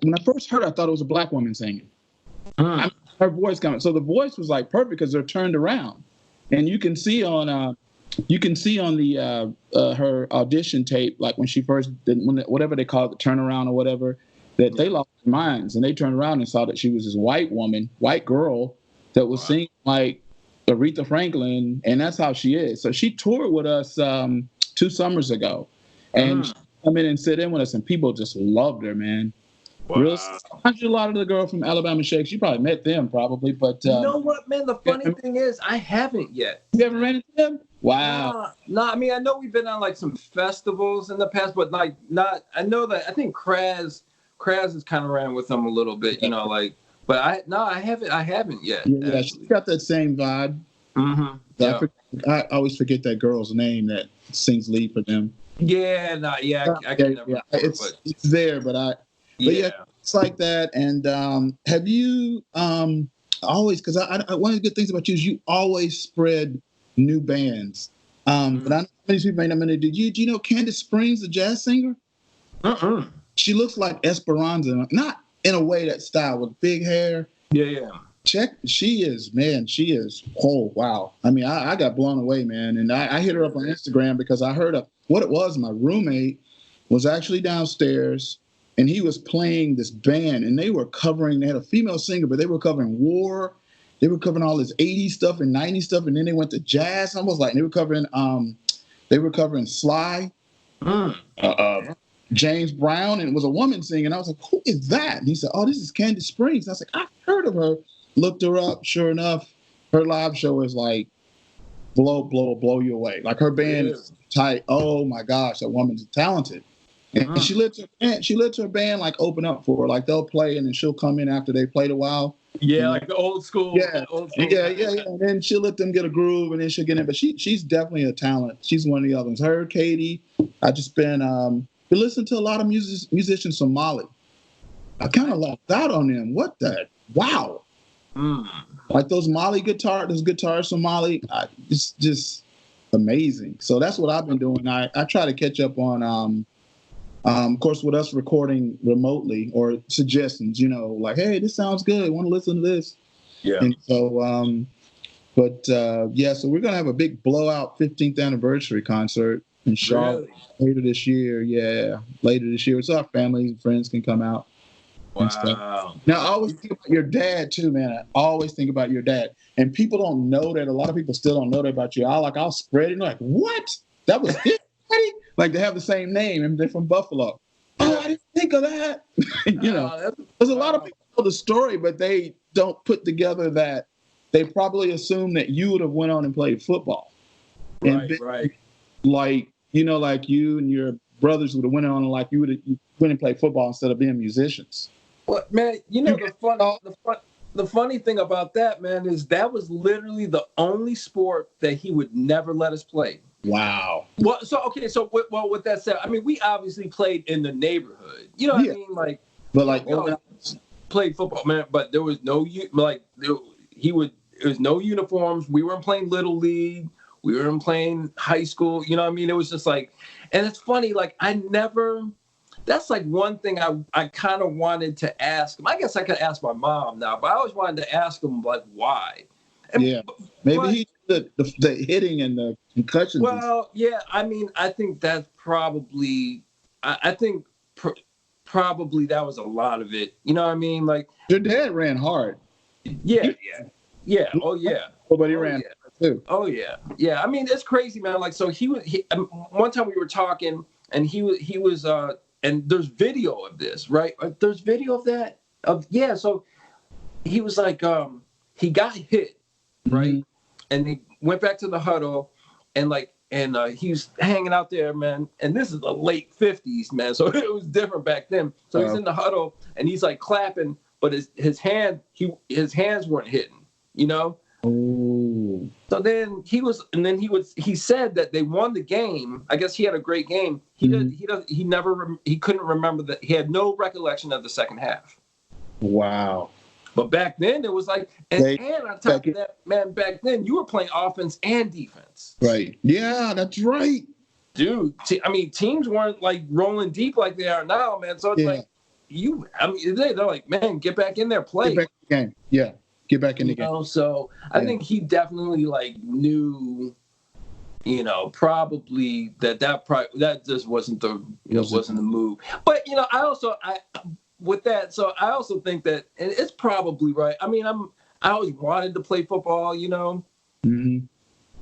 when I first heard it, I thought it was a black woman singing. Her voice coming. So the voice was like perfect because they're turned around. And you can see on the her audition tape, like when she first did, whatever they call it, the turnaround or whatever, that they lost their minds and they turned around and saw that she was this white girl that was singing like Aretha Franklin, and that's how she is. So she toured with us 2 summers ago, and she came in and sit in with us, and people just loved her, man. Wow. A lot of the girl from Alabama Shakes. You probably met them, but you know what, man? The funny thing is, I haven't yet. You haven't ran into them? Wow. No, I mean, I know we've been on like some festivals in the past, but like not. I know that I think Kraz has kind of ran with them a little bit, you know, like. But I haven't yet. Yeah, she's got that same vibe. Mm-hmm. I always forget that girl's name that sings lead for them. Yeah, I can never. Yeah. It's there, but yeah, it's like that. And have you always? Because one of the good things about you is you always spread new bands. But I know many people may not know. Do you know Candace Springs, the jazz singer? She looks like Esperanza, not in a way that style with big hair. Yeah. She is. Oh, wow. I mean, I got blown away, man. And I hit her up on Instagram because I heard what it was. My roommate was actually downstairs and he was playing this band and they had a female singer, but they were covering war. They were covering all this 80s stuff and 90s stuff. And then they went to jazz. Almost like they were covering Sly. James Brown, and it was a woman singing. I was like, who is that? And he said, oh, this is Candace Springs. I was like, I've heard of her. Looked her up. Sure enough, her live show is like blow you away. Like her band is tight. Oh my gosh, that woman's talented. And she lets her band like open up for her. Like they'll play and then she'll come in after they played a while. Yeah, like the old school. Yeah. And then she'll let them get a groove and then she'll get in. But she's definitely a talent. She's one of the other ones. Her, Katie. I just been listening to a lot of musicians from Mali. I kind of lost out on them. What the? Wow. Like those guitarists from Mali, it's just amazing. So that's what I've been doing. I try to catch up on, of course, with us recording remotely or suggestions, you know, like, hey, this sounds good. I want to listen to this. Yeah. And so, so we're going to have a big blowout 15th anniversary concert in Charlotte later this year. Yeah, later this year. So our family and friends can come out. Wow. Now, I always think about your dad, too, man. I always think about your dad. And people don't know that. A lot of people still don't know that about you. I'll spread it. Like, what? That was his daddy? Like, they have the same name, and they're from Buffalo. Oh, I didn't think of that. You know, there's a lot of people know the story, but they don't put together that they probably assume that you would have went on and played football. Right. Like, you know, like you and your brothers would have went on and like you would have went and played football instead of being musicians. Well, man, you know, the funny thing about that, man, is that was literally the only sport that he would never let us play. Wow. Well, with that said, I mean, we obviously played in the neighborhood. You know what I mean? Like, but like, played football, man. But there was no there was no uniforms. We weren't playing little league. We weren't playing high school. You know what I mean? It was just like, and it's funny. Like that's like one thing I kind of wanted to ask him. I guess I could ask my mom now, but I always wanted to ask him like why. Maybe the hitting and the concussions. Well, yeah. I mean, I think that's probably. I think probably that was a lot of it. You know what I mean? Like your dad ran hard. Yeah. Oh yeah. But he ran too. Oh yeah. I mean, it's crazy, man. Like, so one time we were talking, and he was and there's video of this, right? There's video of that. So he was like, he got hit, right? Mm-hmm. And he went back to the huddle, and he's hanging out there, man. And this is the late 50s, man. So it was different back then. So he's in the huddle, and he's like clapping, but his hands weren't hitting, you know? Ooh. So then he said that they won the game. I guess he had a great game. He couldn't remember that. He had no recollection of the second half. Wow. But back then it was like, and on top of that, man, back then you were playing offense and defense. Right. Yeah, that's right. Dude, I mean, teams weren't like rolling deep like they are now, man. So it's like, I mean, they're like, man, get back in there, play. Get back in the game. Yeah, get back in the game. So I think he definitely like knew, probably that just wasn't the wasn't the move. But I also think that, and it's probably right. I mean, I always wanted to play football, Mm-hmm.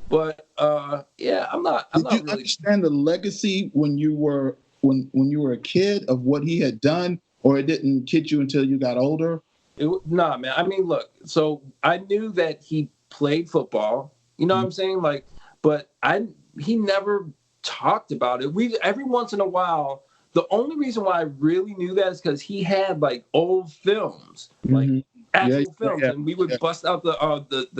But I'm not. Did you understand the legacy when you were a kid of what he had done, or it didn't hit you until you got older? Nah, man. I mean, look. So I knew that he played football. You know what I'm saying? Like, but he never talked about it. Every once in a while. The only reason why I really knew that is because he had like old films, like actual films, and we would bust out the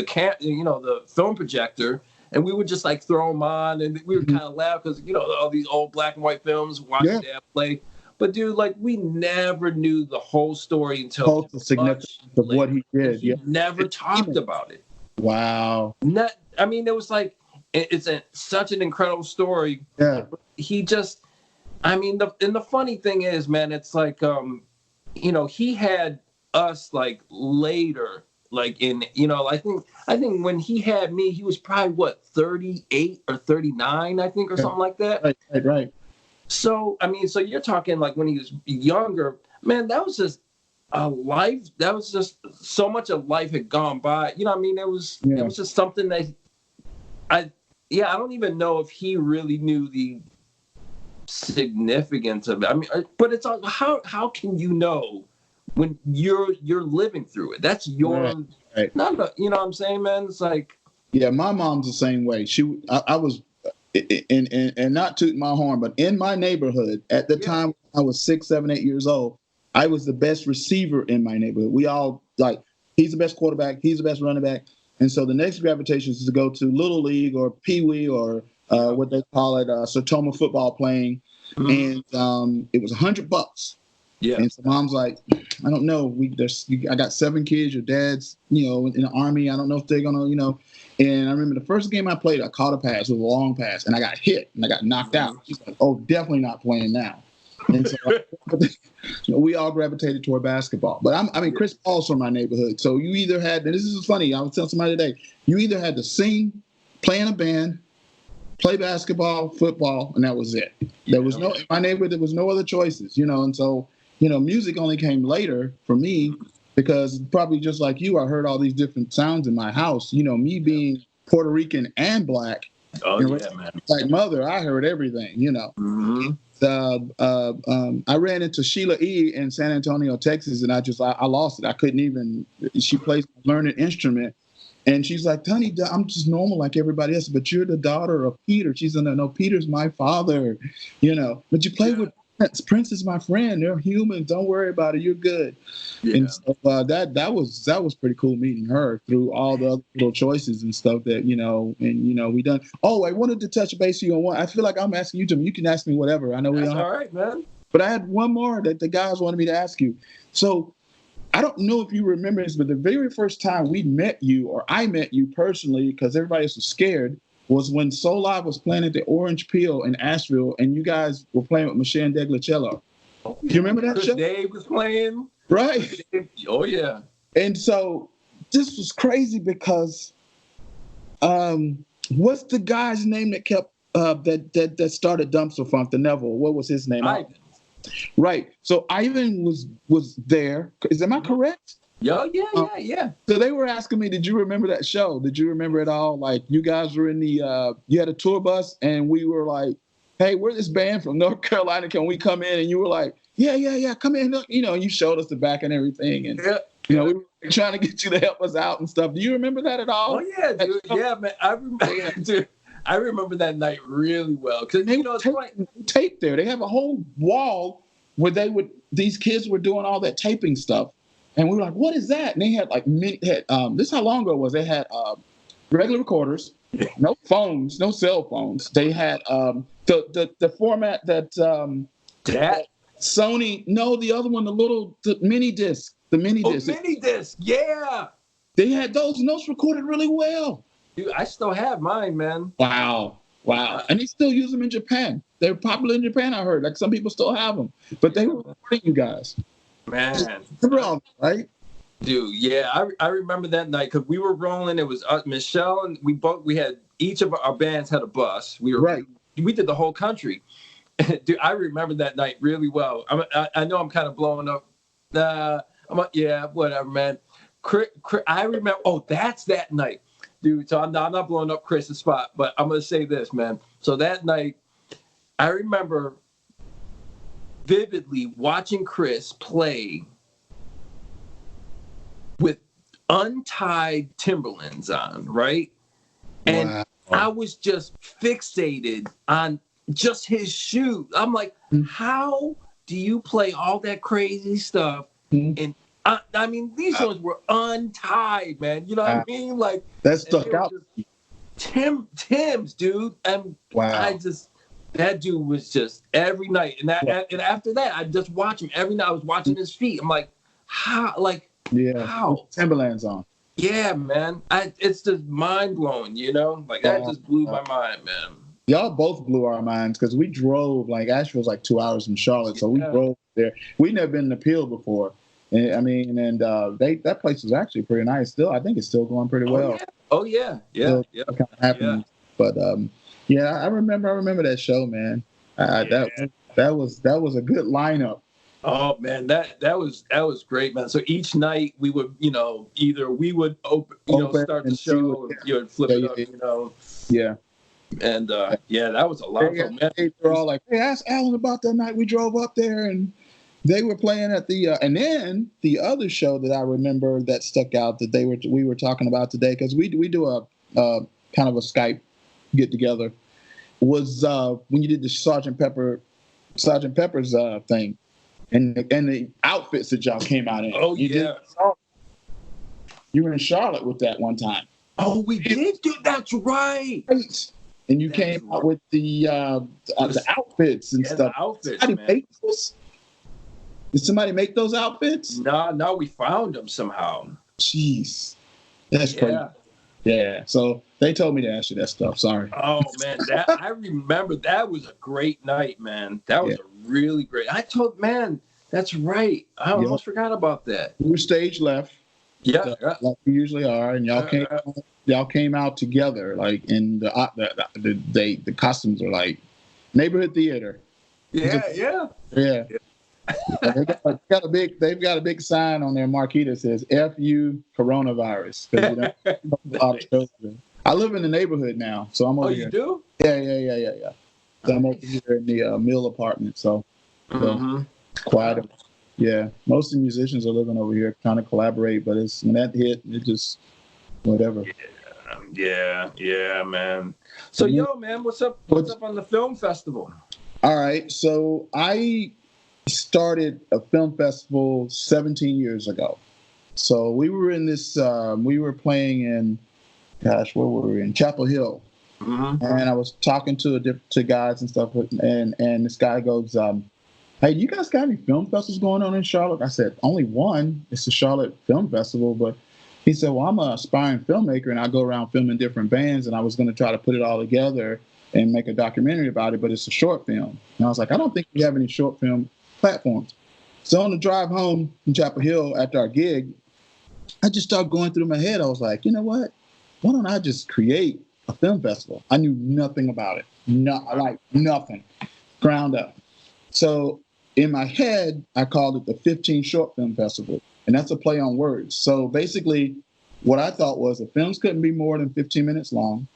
film projector, and we would just like throw them on, and we would kind of laugh because all these old black and white films, watching Dad play. But dude, like we never knew the whole story until the significance of what he did. He never talked about it. Wow. I mean, it was like it's such an incredible story. Yeah. He just. I mean, the funny thing is, man, it's like, he had us like later, like in, I think when he had me, he was probably 38 or 39, I think, or something like that. Right. So, I mean, so you're talking like when he was younger, man, that was just a life. That was just so much of life had gone by. You know what I mean? It was just something that I don't even know if he really knew the significance of it. I mean, but it's all, how can you know when you're living through it? That's your not you know what I'm saying, man. It's like, yeah, my mom's the same way. I was and not toot my horn, but in my neighborhood at the time I was 6, 7, 8 years old, I was the best receiver in my neighborhood. We all like, he's the best quarterback, he's the best running back, and so the next gravitation is to go to Little League or Pee Wee or what they call it, Sertoma football playing, and it was $100. Yeah. And so mom's like, I don't know. I got 7 kids. Your dad's, in the Army. I don't know if they're gonna, And I remember the first game I played, I caught a pass. It was a long pass, and I got hit and I got knocked out. She's like, oh, definitely not playing now. And so we all gravitated toward basketball. But Chris Paul's from my neighborhood, so you either had, and this is funny. I was telling somebody today, you either had to sing, play in a band, play basketball, football, and that was it. There was in my neighborhood, there was no other choices, and so, music only came later for me because probably just like you, I heard all these different sounds in my house, me being Puerto Rican and black. Oh, yeah, man. Like mother, I heard everything, Mm-hmm. I ran into Sheila E. in San Antonio, Texas, and I lost it. I couldn't even, she plays learn an instrument. And she's like, honey, I'm just normal like everybody else, but you're the daughter of Peter. She's like, no, Peter's my father, but you play with Prince. Prince is my friend. They're humans. Don't worry about it. You're good. Yeah. And so that was pretty cool meeting her through all the other little choices and stuff that, we done. Oh, I wanted to touch base with you on one. I feel like I'm asking you to, you can ask me whatever. I know that's all right, man. But I had one more that the guys wanted me to ask you. So, I don't know if you remember this, but the very first time we met you, or I met you personally, because everybody was scared, was when Soul Live was playing at the Orange Peel in Asheville, and you guys were playing with Michelle Deglicello. Do you remember that show? Dave was playing. Right. Oh, yeah. And so this was crazy because what's the guy's name that kept that started Dumpster Funk, the Neville? What was his name? Ivan. Right. So Ivan was there. Am I correct? Yeah. So they were asking me, did you remember that show? Did you remember it all? Like you guys were in the, you had a tour bus and we were like, hey, we're this band from North Carolina. Can we come in? And you were like, yeah, come in. You showed us the back and everything. And, we were trying to get you to help us out and stuff. Do you remember that at all? Oh, yeah, dude. Yeah, man. I remember, dude. I remember that night really well because tape there. They have a whole wall where these kids were doing all that taping stuff, and we were like, "What is that?" And they had this is how long ago it was. They had regular recorders, no phones, no cell phones. They had the format that Sony. No, the other one, the mini disc. The mini disc. Mini disc. Yeah. They had those, and those recorded really well. Dude, I still have mine, man. Wow. And they still use them in Japan. They're popular in Japan, I heard. Like some people still have them. But they were recording you guys. Man. Right? Dude, yeah, I remember that night because we were rolling. It was Michelle and we had each of our bands had a bus. We did the whole country. Dude, I remember that night really well. I know I'm kind of blowing up. Yeah, whatever, man. I remember. Oh, that's that night, dude. So I'm not blowing up Chris's spot, but I'm gonna say this, man. So that night, I remember vividly watching Chris play with untied Timberlands on, right? And wow. I was just fixated on just his shoes. I'm like, how do you play all that crazy stuff? And I mean, these ones were untied, man. You know what I mean? Like that stuck out. Tim's, dude. And that dude was just every night. And and after that, I just watch him every night. I was watching his feet. I'm like, how? Like, how? Timberlands on. Yeah, man. It's just mind blowing, you know? Like that just blew my mind, man. Y'all both blew our minds because we drove, like Asheville's like 2 hours from Charlotte, so we drove there. We never been in the Peel before. And, I mean, that place is actually pretty nice still. I think it's still going pretty well. Yeah. Kind of happening. But I remember that show, man. That was a good lineup. Oh man, that was great, man. So each night we would, either we would open start the show, or you would flip it up, Yeah. And that was a lot of fun, man. They were all like, "Hey, ask Alan about that night we drove up there," and they were playing at the. And then the other show that I remember that stuck out that we were talking about today, because we do a kind of a Skype get together, was when you did the Sergeant Pepper's thing. And the outfits that y'all came out in. Oh, you were in Charlotte with that one time. Oh, we did do. That's right. And you came out with the outfits and stuff. The outfits, Did somebody make those outfits? No, we found them somehow. Jeez, that's crazy. Yeah. So they told me to ask you that stuff. Sorry. Oh man, I remember that was a great night, man. That was a really great. Man, that's right. I almost forgot about that. We were stage left. Yeah. Like we usually are, and y'all came out together, like in the costumes are like neighborhood theater. Yeah. They've got a big sign on their marquee that says "F-U coronavirus." I live in the neighborhood now, so I'm over here. Oh, you do? Yeah. So I'm over here in the Mill apartment, so quiet. Yeah, most of the musicians are living over here trying to collaborate, but when that hit, it just whatever. Yeah, man. So man, what's up on the film festival? All right, so I started a film festival 17 years ago. So we were in this, we were playing in, where were we? In Chapel Hill. And I was talking to guys and stuff, and this guy goes, "Hey, you guys got any film festivals going on in Charlotte?" I said, "Only one. It's the Charlotte Film Festival." But he said, "Well, I'm an aspiring filmmaker, and I go around filming different bands, and I was going to try to put it all together and make a documentary about it, but it's a short film." And I was like, "I don't think we have any short film platforms." So on the drive home from Chapel Hill after our gig, I just started going through my head. I was like, you know what? Why don't I just create a film festival? I knew nothing about it. Nothing. Ground up. So in my head, I called it the 15 Short Film Festival. And that's a play on words. So basically, what I thought was the films couldn't be more than 15 minutes long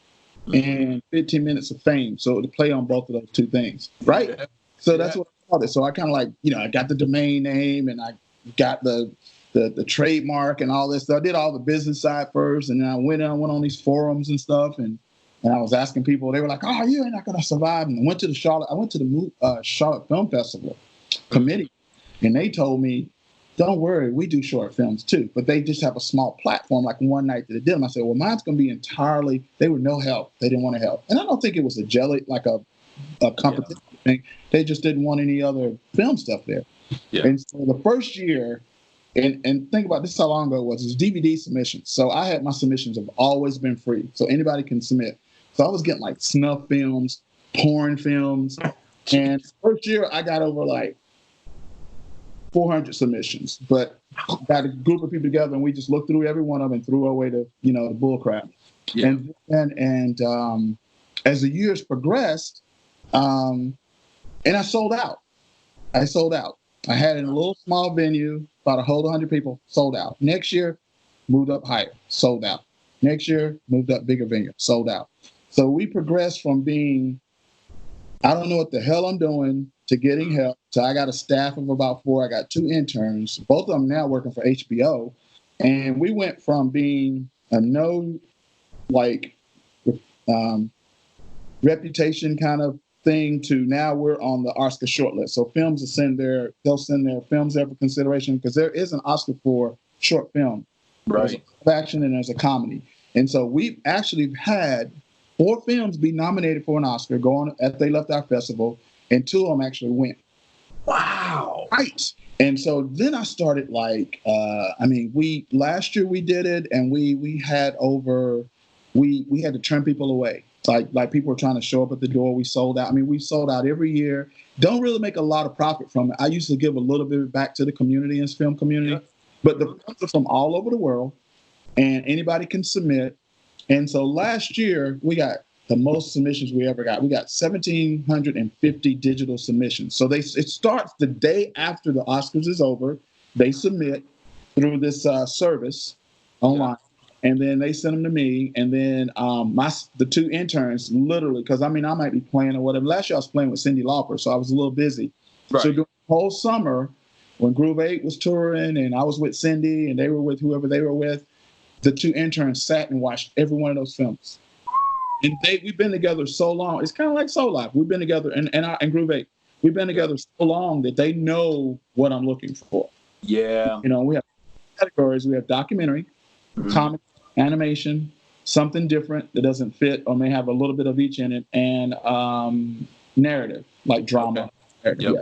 and 15 minutes of fame. So to play on both of those two things, right? Yeah. So that's what I called it. So I kind of I got the domain name and I got the trademark and all this stuff. I did all the business side first, and then I went on these forums and stuff, and I was asking people. They were like, "Oh, you're not gonna survive." And I went to the Charlotte Film Festival committee, and they told me, "Don't worry, we do short films too, but they just have a small platform, like one night that they did them." I said, "Well, mine's gonna be entirely." They were no help. They didn't want to help, and I don't think it was a competition thing. They just didn't want any other film stuff there. Yeah. And so the first year. And think about this, how long ago it was. It was DVD submissions. So I had my submissions have always been free. So anybody can submit. So I was getting like snuff films, porn films. And first year I got over like 400 submissions, but got a group of people together and we just looked through every one of them and threw away the bull crap. Yeah. And as the years progressed, and I sold out. I had it in a little small venue, about a whole 100 people, sold out. Next year, moved up higher, sold out. Next year, moved up bigger venue, sold out. So we progressed from being, I don't know what the hell I'm doing, to getting help. So I got a staff of about 4. I got 2 interns, both of them now working for HBO. And we went from being a reputation kind of thing to now we're on the Oscar shortlist. So films they'll send their films there for consideration, because there is an Oscar for short film. Right. There's action and there's a comedy. And so we've actually had 4 films be nominated for an Oscar going after they left our festival, and 2 of them actually went. Wow. Right. And so then I started last year we did it, and we had to turn people away. Like people were trying to show up at the door. We sold out. I mean, we sold out every year. Don't really make a lot of profit from it. I used to give a little bit back to the community and film community, yeah. But the films are from all over the world, and anybody can submit. And so last year we got the most submissions we ever got. We got 1,750 digital submissions. So it starts the day after the Oscars is over. They submit through this service online. Yeah. And then they send them to me, and then the 2 interns, literally, because I might be playing or whatever. Last year I was playing with Cyndi Lauper, so I was a little busy. Right. So during the whole summer, when Groove 8 was touring, and I was with Cyndi, and they were with whoever they were with, the 2 interns sat and watched every one of those films. And we've been together so long. It's kind of like Soul Life. We've been together, and Groove 8, we've been together so long that they know what I'm looking for. Yeah. We have categories. We have documentary, comic, animation, something different that doesn't fit or may have a little bit of each in it, and narrative, like drama. Okay. Yep. Yeah.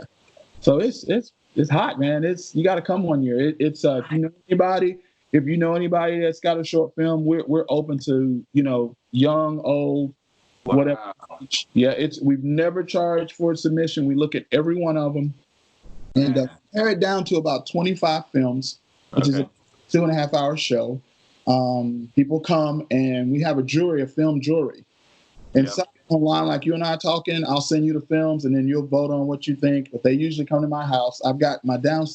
So it's hot, man. You got to come one year. If you know anybody that's got a short film, we're open to young, old, whatever. Yeah, we've never charged for a submission. We look at every one of them and pare it down to about 25 films, which is a 2.5-hour show. People come and we have a film jury. And something online like you and I are talking, I'll send you the films and then you'll vote on what you think. But they usually come to my house. I've got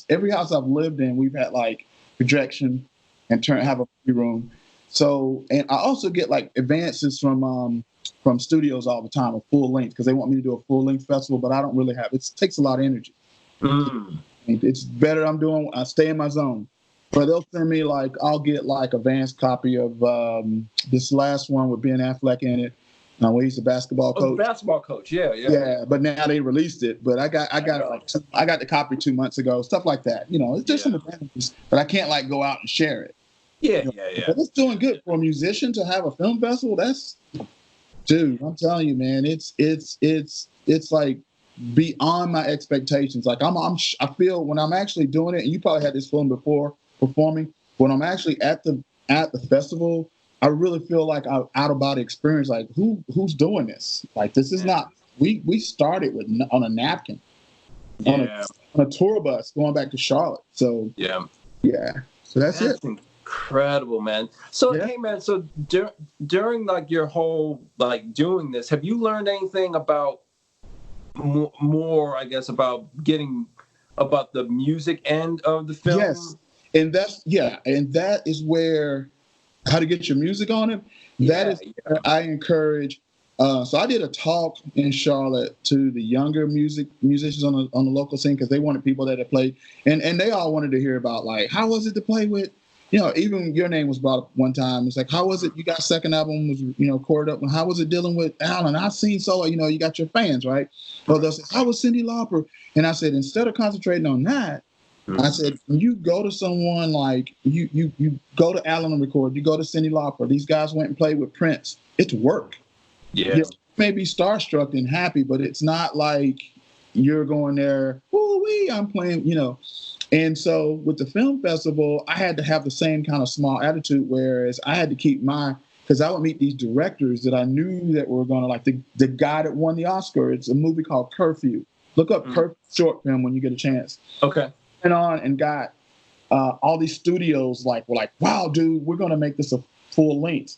every house I've lived in, we've had like projection and have a movie room. So, and I also get like advances from studios all the time, a full length, because they want me to do a full length festival, but I don't really have, it takes a lot of energy. It's better I stay in my zone. But they'll send me I'll get a advanced copy of this last one with Ben Affleck in it, where he's the basketball coach. The basketball coach, yeah. Yeah, but now they released it. But I got the copy 2 months ago, stuff like that. It's just some advantages, but I can't go out and share it. Yeah. But it's doing good for a musician to have a film festival. Dude, I'm telling you, man, it's like beyond my expectations. I feel when I'm actually doing it, and you probably had this feeling before performing, when I'm actually at the festival, I really feel like an out-of-body experience. Like, who's doing this? Like, this is not. We started on a napkin, on a tour bus going back to Charlotte. So yeah. So that's it. Incredible, man. So hey, man. So during your whole doing this, have you learned anything about more? I guess about the music end of the film. Yes. And that is where how to get your music on it. That is where I encourage. So I did a talk in Charlotte to the younger musicians on the local scene, because they wanted people that had played, and they all wanted to hear about how was it to play with, even your name was brought up one time. It's how was it? You got second album was recorded up, and how was it dealing with Alan? I've seen solo. You got your fans, right? Well, they'll say, how was Cyndi Lauper? And I said, instead of concentrating on that, I said, when you go to someone you go to Alan and record, you go to Cyndi Lauper, these guys went and played with Prince. It's work. Yeah. You may be starstruck and happy, but it's not like you're going there, woo-wee, I'm playing, And so with the film festival, I had to have the same kind of small attitude, whereas I had to keep because I would meet these directors that I knew that were going to, the guy that won the Oscar. It's a movie called Curfew. Look up Curfew short film when you get a chance. Okay. went on and got all these studios were like, wow, dude, we're going to make this a full length.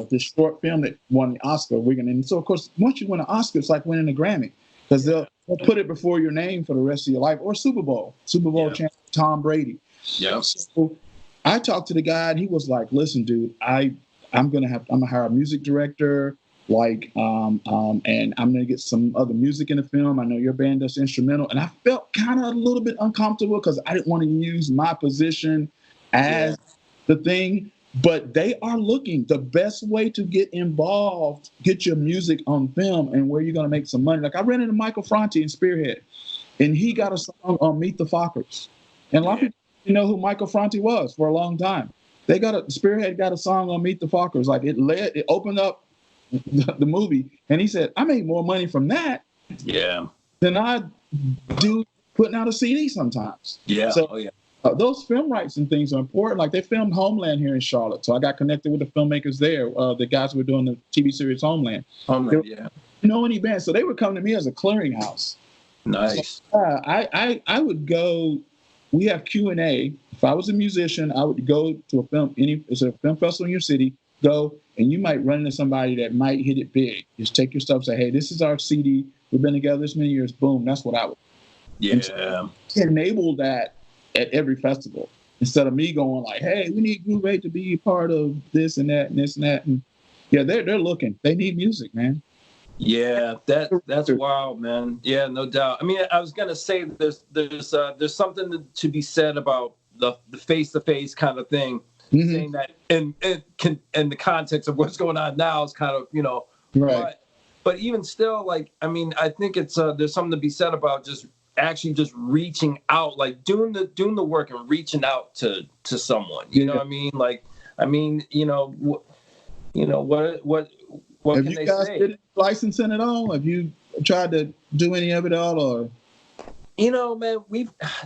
This short film that won the Oscar. And so, of course, once you win an Oscar, it's like winning a Grammy, because they'll put it before your name for the rest of your life, or Super Bowl champion Tom Brady. Yeah. So I talked to the guy, and he was like, listen, dude, I'm gonna hire a music director, and I'm gonna get some other music in the film. I know your band does instrumental, and I felt kind of a little bit uncomfortable because I didn't want to use my position as the thing. But they are looking. The best way to get involved, get your music on film, and where you're going to make some money. Like, I ran into Michael Franti in Spearhead, and he got a song on Meet the Fockers. And a lot of people didn't know who Michael Franti was for a long time. Spearhead got a song on Meet the Fockers. Like, it opened up the movie, and he said, I made more money from that than I do putting out a CD sometimes. Yeah. So, those film rights and things are important. Like, they filmed Homeland here in Charlotte, so I got connected with the filmmakers there. The guys who were doing the TV series Homeland. Any band, so they would come to me as a clearinghouse. Nice. So, I would go. We have Q&A. If I was a musician, I would go to a film festival in your city. Go, and you might run into somebody that might hit it big. Just take your stuff, say, hey, this is our CD. We've been together this many years. Boom. That's what I would. Yeah. So enable that at every festival, instead of me going like, hey, we need Groove 8 to be a part of this and that and this and that. And they're looking. They need music, man. Yeah, that's wild, man. Yeah, no doubt. I mean, I was gonna say there's something to be said about the face-to-face kind of thing. Mm-hmm. Saying that in the context of what's going on now is kind of, right. But even still, like, I mean, I think it's there's something to be said about just reaching out, like doing the work and reaching out to someone. You know what I mean? Like, I mean, what have can you they guys say? did licensing at all? Have you tried to do any of it at all, or? Man,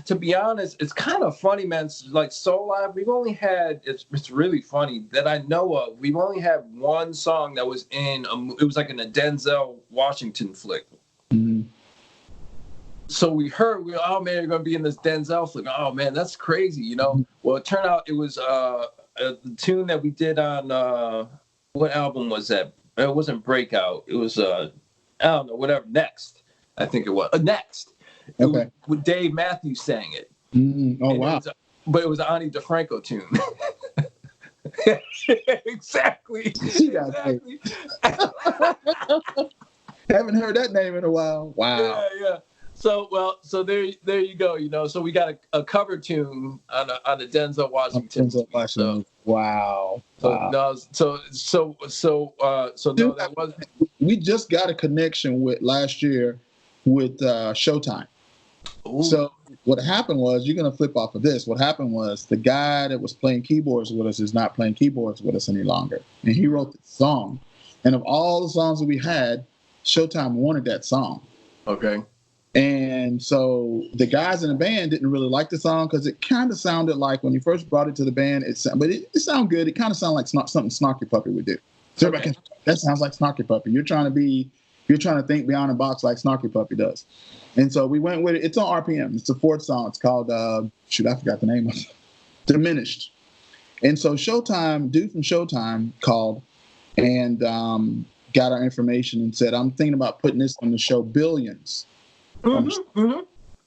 to be honest, it's kind of funny, man. Like, Soul Live, we've only had, it's really funny that I know of, we've only had one song that was it was like in a Denzel Washington flick. Mm-hmm. So we heard, oh man, you're going to be in this Denzel flick. Oh man, that's crazy, Mm-hmm. Well, it turned out it was the tune that we did on, what album was that? It wasn't Breakout. It was, I don't know, whatever, Next. I think it was. Next. Okay. With Dave Matthews sang it. Mm-hmm. Oh, wow. But it was an Ani DeFranco tune. Exactly. Haven't heard that name in a while. Wow. Yeah. So there you go. So we got a cover tune on a Denzel Washington. So, wow. That was. We just got a connection last year with Showtime. Ooh. So what happened was, you're gonna flip off of this. What happened was, the guy that was playing keyboards with us is not playing keyboards with us any longer, and he wrote the song. And of all the songs that we had, Showtime wanted that song. Okay. And so the guys in the band didn't really like the song, because it kind of sounded like, when you first brought it to the band, it sounded good. It kind of sounded like something Snarky Puppy would do. So everybody that sounds like Snarky Puppy. You're trying to think beyond the box like Snarky Puppy does. And so we went with it. It's on RPM. It's the fourth song. It's called, I forgot the name of it. Diminished. And so dude from Showtime called and got our information and said, I'm thinking about putting this on the show Billions. Mm-hmm.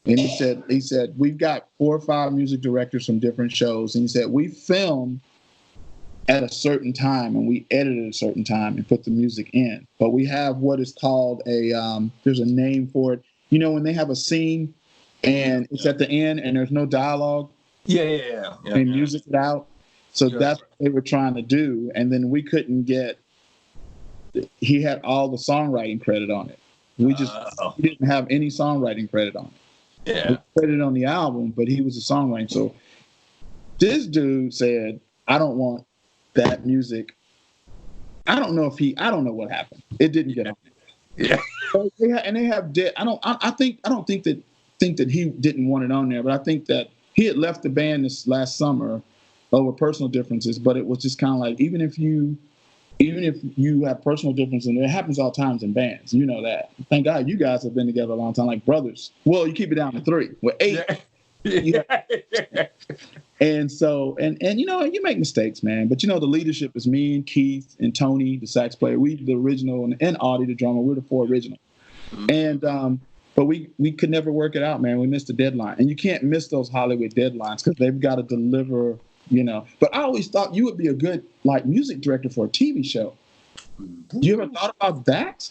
And he said, we've got 4 or 5 music directors from different shows. And he said, we film at a certain time and we edit at a certain time and put the music in. But we have what is called there's a name for it. When they have a scene and it's at the end and there's no dialogue. Yeah. And music it out. So that's what they were trying to do. And then we couldn't he had all the songwriting credit on it. We didn't have any songwriting credit on it. Yeah. We credited on the album, but he was a songwriter. So this dude said, I don't want that music. I don't know what happened. It didn't get on. Yeah. And they have I don't think that he didn't want it on there, but I think that he had left the band this last summer over personal differences. But it was just kind of like, even if you have personal differences, and it happens all times in bands, that. Thank God you guys have been together a long time, like brothers. Well, you keep it down to 3. With 8, Yeah. And so, and you know, you make mistakes, man. But you know, the leadership is me and Keith and Tony, the sax player. We the original, and Audie, the drummer. We're the four original. And but we could never work it out, man. We missed the deadline, and you can't miss those Hollywood deadlines because they've got to deliver, you know. But I always thought you would be a good like music director for a TV show. You ever thought about that?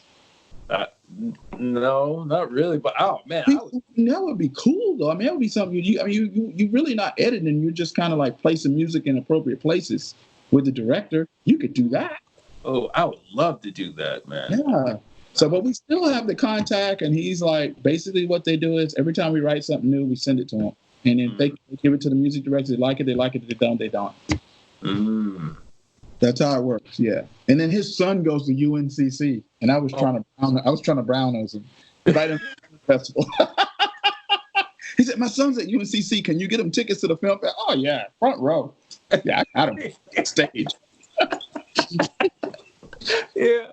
No, not really. But oh man, that would be cool though. I mean, that would be something you really not editing. You're just kind of like placing music in appropriate places with the director. You could do that. Oh, I would love to do that, man. Yeah. So, but we still have the contact, and he's like, basically what they do is every time we write something new, we send it to him. And then they give it to the music director. They like it. If they don't, they don't. That's how it works. Yeah. And then his son goes to UNCC, and I was trying to brown nose him. Right in the festival. He said, my son's at UNCC. Can you get him tickets to the film? Oh, yeah. Front row. Yeah, I got him stage. Yeah.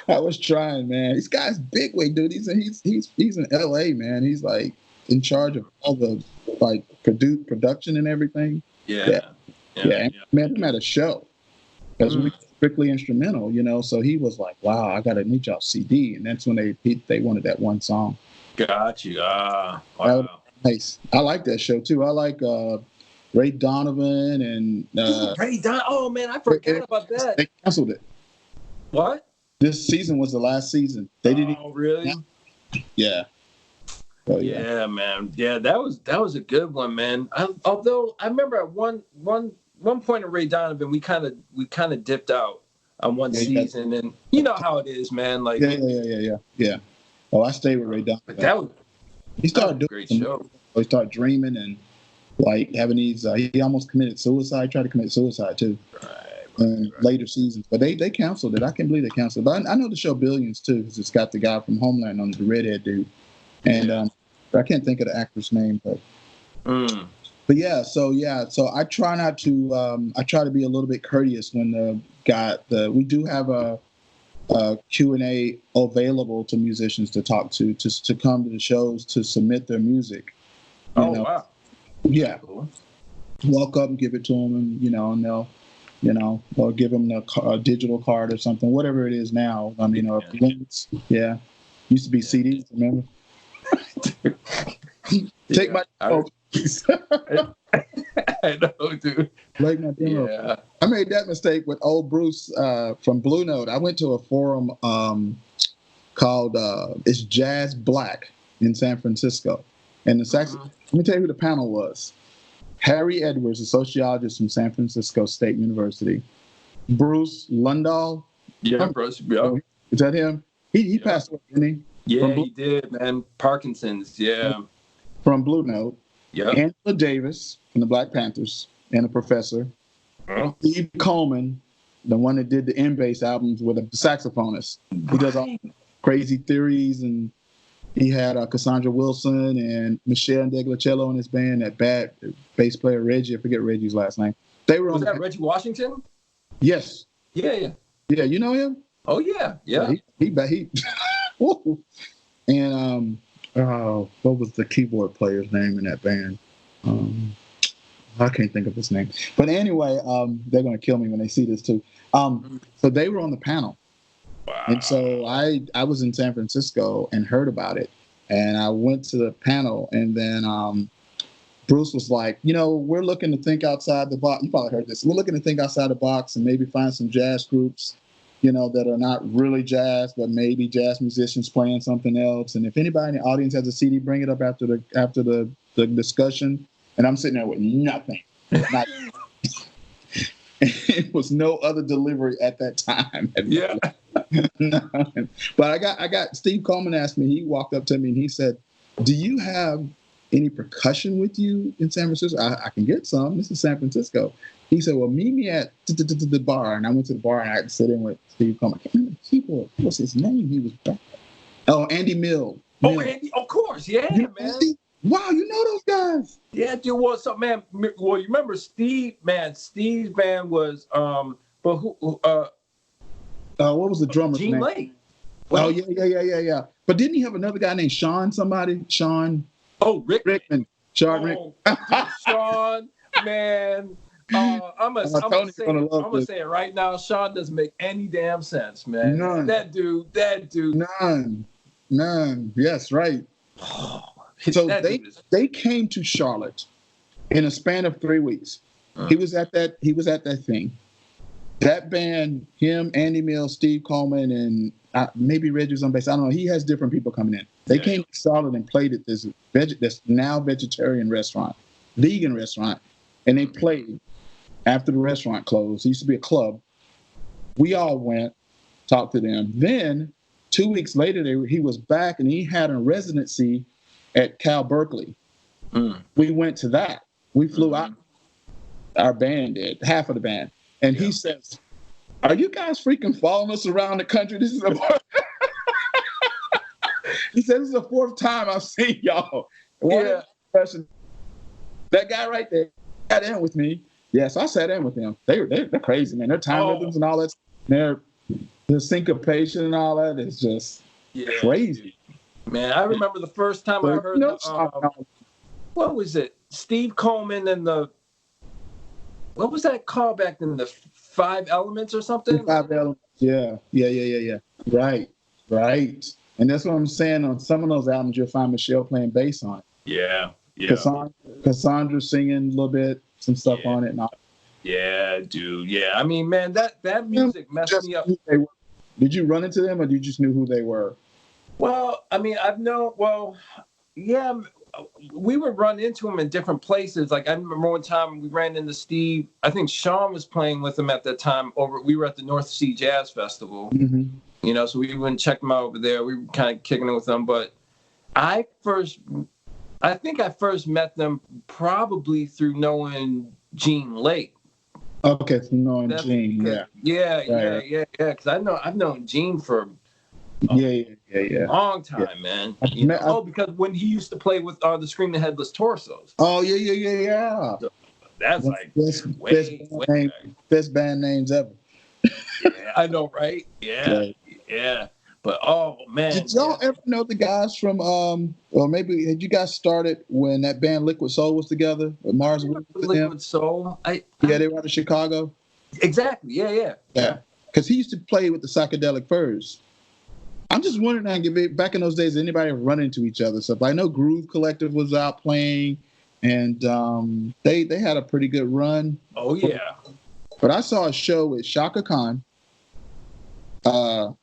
I was trying, man. This guy's big way, dude. He's in LA, man. He's like in charge of all the like production and everything. Yeah. Man, him at a show because we were strictly instrumental, you know. So he was like, "Wow, I gotta need y'all CD," and that's when they wanted that one song. Got you. Wow. Nice. I like that show too. I like Ray Donovan and Ray Donovan. Oh man, I forgot about that. They canceled it. What? This season was the last season. They didn't. Oh, really? Yeah. Oh, yeah, man. Yeah, that was a good one, man. Although I remember at one point in Ray Donovan, we kind of dipped out on one season, and you know how it is, man. Like yeah. Oh, I stayed with Ray Donovan. But he started doing a great show. He started dreaming and like having these. He almost committed suicide. Tried to commit suicide too. Later seasons, but they canceled it. I can't believe they canceled it. But I know the show Billions too, because it's got the guy from Homeland on it, the redhead dude, and I can't think of the actor's name, but yeah. So I try not to. I try to be a little bit courteous when we do have a Q&A available to musicians to talk to come to the shows to submit their music. Wow. Yeah. Cool. Walk up and give it to them, and and they'll. Or give them a digital card or something, whatever it is now. I mean, or links. Yeah. Used to be CDs, remember? Take my demo, please. I know, dude. Like my demo. Yeah. I made that mistake with old Bruce from Blue Note. I went to a forum called It's Jazz Black in San Francisco. And let me tell you who the panel was. Harry Edwards, a sociologist from San Francisco State University. Bruce Lundahl. Yeah, Bruce. Yeah. Is that him? He passed away, didn't he? Yeah, he did, man. Parkinson's, yeah. From Blue Note. Yeah. Angela Davis from the Black Panthers and a professor. Steve Coleman, the one that did the M-Bass albums with a saxophonist. He does all crazy theories, and he had Cassandra Wilson and Michelle Deglicello in his band, that bad bass player Reggie. I forget Reggie's last name. They were Was that Reggie Washington? Yes. Yeah. Yeah, you know him? Oh, yeah. He and what was the keyboard player's name in that band? I can't think of his name. But anyway, they're going to kill me when they see this too. So they were on the panel. Wow. And so I was in San Francisco and heard about it. And I went to the panel, and then Bruce was like, we're looking to think outside the box. You probably heard this. We're looking to think outside the box and maybe find some jazz groups, that are not really jazz, but maybe jazz musicians playing something else. And if anybody in the audience has a CD, bring it up after the discussion. And I'm sitting there with nothing. It was no other delivery at that time. Yeah. But I got Steve Coleman asked me, he walked up to me and he said, do you have any percussion with you in San Francisco? I can get some. This is San Francisco. He said, well, meet me at the bar. And I went to the bar and I had to sit in with Steve Coleman. I can't remember the keyboard. What's his name? He was back. Oh, Andy Mill. Oh, Andy, of course. Yeah, man. Wow, you know those guys. Yeah, dude. What's up, man? Well, you remember Steve, man. Steve's band was, but who, what was the drummer's name? Gene Lake. Oh, yeah. But didn't he have another guy named Sean somebody? Sean? Oh, Rickman. Sean, dude, Sean, man. I'm gonna say it right now. Sean doesn't make any damn sense, man. None. That dude. None. Yes, right. So they came to Charlotte in a span of 3 weeks. He was at that thing. That band, him, Andy Mills, Steve Coleman, and maybe Reggie was on bass. I don't know. He has different people coming in. They came to Charlotte and played at this now vegetarian restaurant, vegan restaurant, and they played after the restaurant closed. It used to be a club. We all went, talked to them. Then 2 weeks later, he was back and he had a residency at Cal Berkeley. We went to that. We flew out. Our band did, half of the band. And he says, "Are you guys freaking following us around the country? This is He said, "This is the 4th time I've seen y'all." That guy right there sat in with me. Yes, I sat in with them. They're crazy, man. Their time rhythms and all that. Their syncopation and all that is just crazy. Man, I remember the first time I heard what was it? Steve Coleman and what was that called back then? The 5 Elements or something? 5 Elements. Yeah. Right. And that's what I'm saying. On some of those albums, you'll find Michelle playing bass on it. Yeah. Cassandra singing a little bit, some stuff on it. And all. Yeah, dude. Yeah. I mean, man, that music messed me up. Did you run into them, or you just knew who they were? Well, I mean, we would run into him in different places. Like I remember one time we ran into Steve. I think Sean was playing with him at that time. We were at the North Sea Jazz Festival. Mm-hmm. So we went and checked him out over there. We were kind of kicking it with them. But I think I first met them probably through knowing Gene Lake. Okay, through knowing Gene. Yeah. Because I've known Gene for long time, man. Because when he used to play with the Screaming Headless Torsos. Oh, yeah. So that's best band names ever. Yeah, I know, right? Yeah. But man. Did y'all ever know the guys from or maybe had you guys started when that band Liquid Soul was together with Mars? Liquid Soul. They were out of Chicago. Exactly. Yeah. Because he used to play with the Psychedelic Furs. I'm just wondering, back in those days, did anybody ever run into each other? So I know Groove Collective was out playing, and they had a pretty good run. Oh, yeah. But I saw a show with Shaka Khan,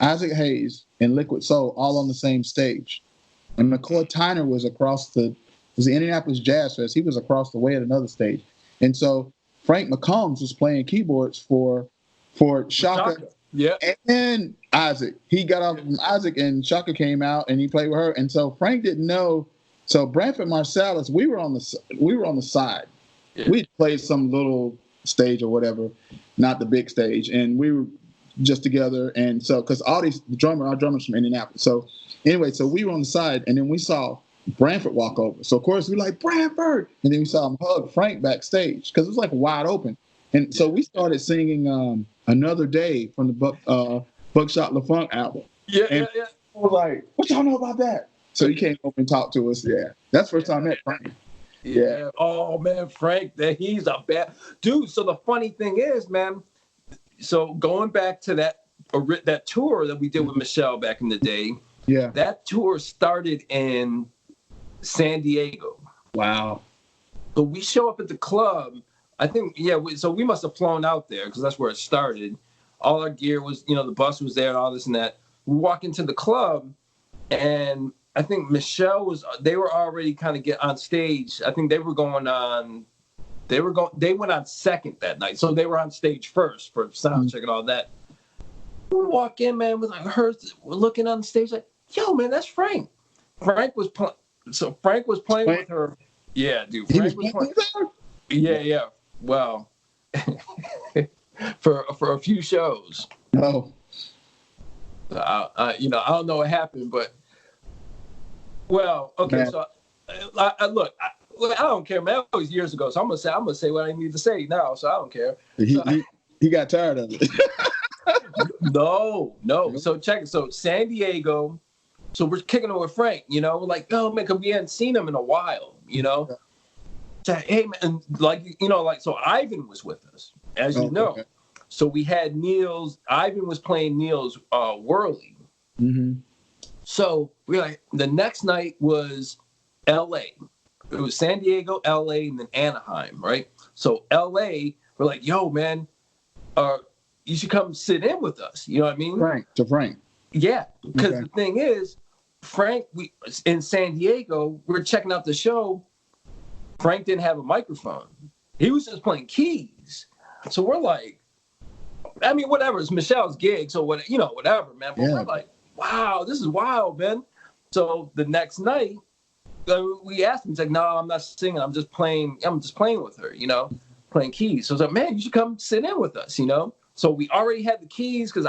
Isaac Hayes, and Liquid Soul all on the same stage. And McCoy Tyner was the Indianapolis Jazz Fest. He was across the way at another stage. And so Frank McCombs was playing keyboards for Shaka. Yeah. And Isaac. He got off from Isaac, and Shaka came out and he played with her. And so Frank didn't know. So Branford Marsalis, we were on the side. Yeah. We played some little stage or whatever, not the big stage, and we were just together. And so because our drummers from Indianapolis. So anyway, so we were on the side, and then we saw Branford walk over. So of course we were like, Branford, and then we saw him hug Frank backstage because it was like wide open. And so we started singing Another Day from the Buckshot LaFunk album. Yeah. I was like, what y'all know about that? So he came over and talked to us. Yeah. That's the first time I met Frank. Yeah. Oh, man, Frank, he's a bad dude. So the funny thing is, man, so going back to that tour that we did with Michelle back in the day, that tour started in San Diego. Wow. So we show up at the club. I think, so we must have flown out there because that's where it started. All our gear was, the bus was there and all this and that. We walk into the club, and I think Michelle they were already kind of get on stage. I think they went on second that night. So they were on stage first for sound check and all that. We walk in, man, with we're looking on the stage like, yo, man, that's Frank. Frank was playing with her. Yeah, dude. Frank was playing with her? Yeah. Well, for a few shows. No. I don't know what happened, but okay. Man. So, look, I don't care, man. That was years ago, so I'm gonna say what I need to say now. So I don't care. He got tired of it. No. So check it. So San Diego. So we're kicking it with Frank. We're like, oh man, because we hadn't seen him in a while. Said, hey man, so Ivan was with us, as you know. Okay. So we had Neil's. Ivan was playing Neil's Whirly. Mm-hmm. So we like the next night was L.A. It was San Diego, L.A., and then Anaheim, right? So L.A. we're like, yo man, you should come sit in with us. You know what I mean? Frank. Yeah, because the thing is, Frank, in San Diego, we were checking out the show. Frank didn't have a microphone. He was just playing keys. So we're like, I mean, whatever. It's Michelle's gig, so whatever, man. But we're like, wow, this is wild, man. So the next night, we asked him. He's like, no, I'm not singing. I'm just playing with her, playing keys. So I was like, man, you should come sit in with us, So we already had the keys because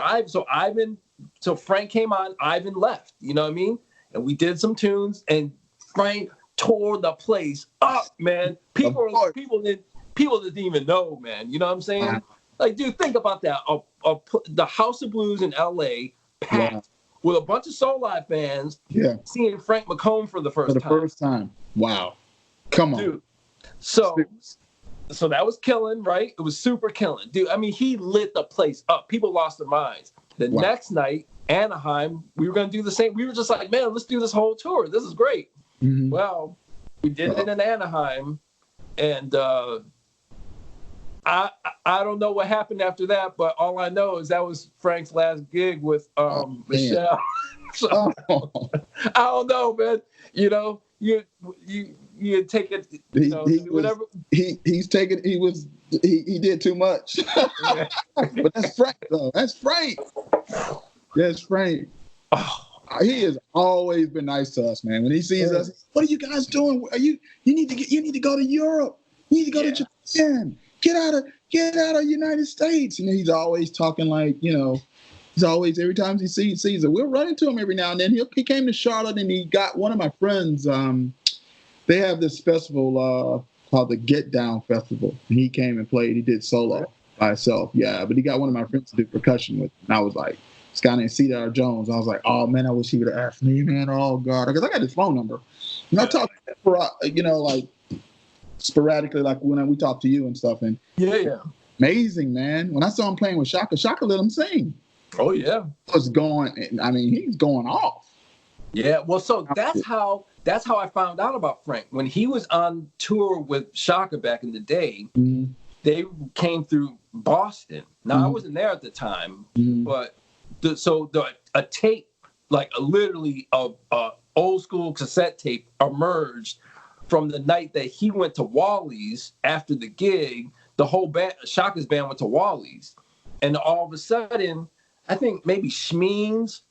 So Frank came on, Ivan left, you know what I mean? And we did some tunes, and Frank tore the place up, man. People didn't even know, man. You know what I'm saying? Like, dude, think about that. The House of Blues in LA packed with a bunch of Soul Live fans. Yeah. Seeing Frank McComb for the first time. Wow. Come on. Dude. So that was killing, right? It was super killing. Dude, I mean, he lit the place up. People lost their minds. The next night, Anaheim, we were going to do the same. We were just like, man, let's do this whole tour. This is great. Mm-hmm. Well, we did it in Anaheim, and I don't know what happened after that, but all I know is that was Frank's last gig with Michelle. So I don't know, man. You take it. Whatever. He did too much. But that's Frank, though. That's Frank. Oh. He has always been nice to us, man. When he sees us, what are you guys doing? You need to go to Europe. You need to go to Japan. Get out of United States. And he's always talking like, he's always, every time he sees it, we'll run into him every now and then. He came to Charlotte, and he got one of my friends. They have this festival called the Get Down Festival, and he came and played. He did solo by himself. Yeah, but he got one of my friends to do percussion with, and I was like, this guy named Cedar Jones. I was like, oh man, I wish he would have asked me, man. Oh God, because I got his phone number. And I talk, like sporadically, like when we talk to you and stuff. And amazing, man. When I saw him playing with Shaka let him sing. Oh yeah, he's going off. Yeah, well, so that's how I found out about Frank. When he was on tour with Shaka back in the day, mm-hmm. they came through Boston. Now I wasn't there at the time, but a tape, like literally a old school cassette tape, emerged from the night that he went to Wally's after the gig. The whole band, Shaka's band, went to Wally's, and all of a sudden, I think maybe Schmeens